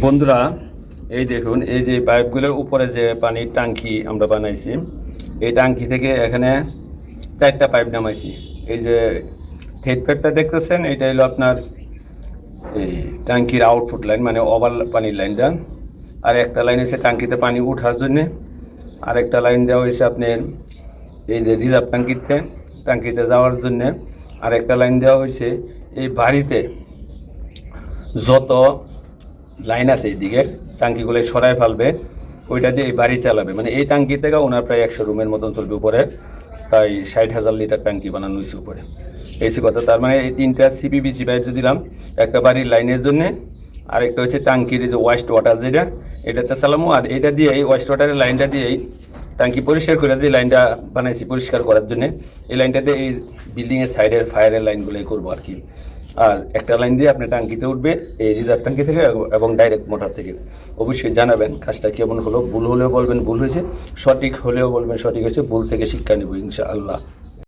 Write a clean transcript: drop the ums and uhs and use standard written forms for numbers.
বন্ধুরা, এই দেখুন, এই যে পাইপগুলোর উপরে যে পানির ট্যাঙ্কি আমরা বানাইছি, এই ট্যাঙ্কি থেকে এখানে 4টা পাইপ নামাইছি। এই যে থেড পাইপটা দেখতেছেন, এটা হলো আপনার এই ট্যাঙ্কির আউটপুট লাইন, মানে ওভার পানির লাইনটা। আর একটা লাইন হচ্ছে ট্যাঙ্কিতে পানি ওঠার জন্যে। আর একটা লাইন দেওয়া হয়েছে আপনার এই যে রিজার্ভ ট্যাঙ্কিতে যাওয়ার জন্যে। আর একটা লাইন দেওয়া হয়েছে এই বাড়িতে যত লাইন আছে এইদিকে টাঙ্কিগুলো সরাই ফেলবে, ওইটা দিয়ে এই বাড়ি চালাবে। মানে এই টাঙ্কি থেকে ওনার প্রায় 100 রুমের মতন চলবে। উপরে প্রায় 60,000 লিটার ট্যাঙ্কি বানানো হয়েছে উপরে। এই কথা, তার মানে এই 3টা সিপিবিসি পাইপ দিলাম, একটা বাড়ির লাইনের জন্যে, আর একটা হচ্ছে টাঙ্কির যে ওয়েস্ট ওয়াটার যেটা, এটাতে চালামো। আর এটা দিয়ে এই ওয়েস্ট ওয়াটারের লাইনটা দিয়েই টাঙ্কি পরিষ্কার করে যে লাইনটা বানাইছি পরিষ্কার করার জন্য, এই লাইনটা দিয়ে এই বিল্ডিংয়ের সাইডের ফায়ারের লাইনগুলোই করবো আর কি। আর একটা লাইন দিয়ে আপনি টাঙ্কিতে উঠবে এই রিজার্ভ ট্যাঙ্কি থেকে এবং ডাইরেক্ট মোটর থেকে। অবশ্যই জানাবেন কাজটা কেমন হলো। ভুল হলেও বলবেন ভুল হয়েছে, সঠিক হলেও বলবেন সঠিক হয়েছে। ভুল থেকে শিক্ষা নেব ইনশাআল্লাহ।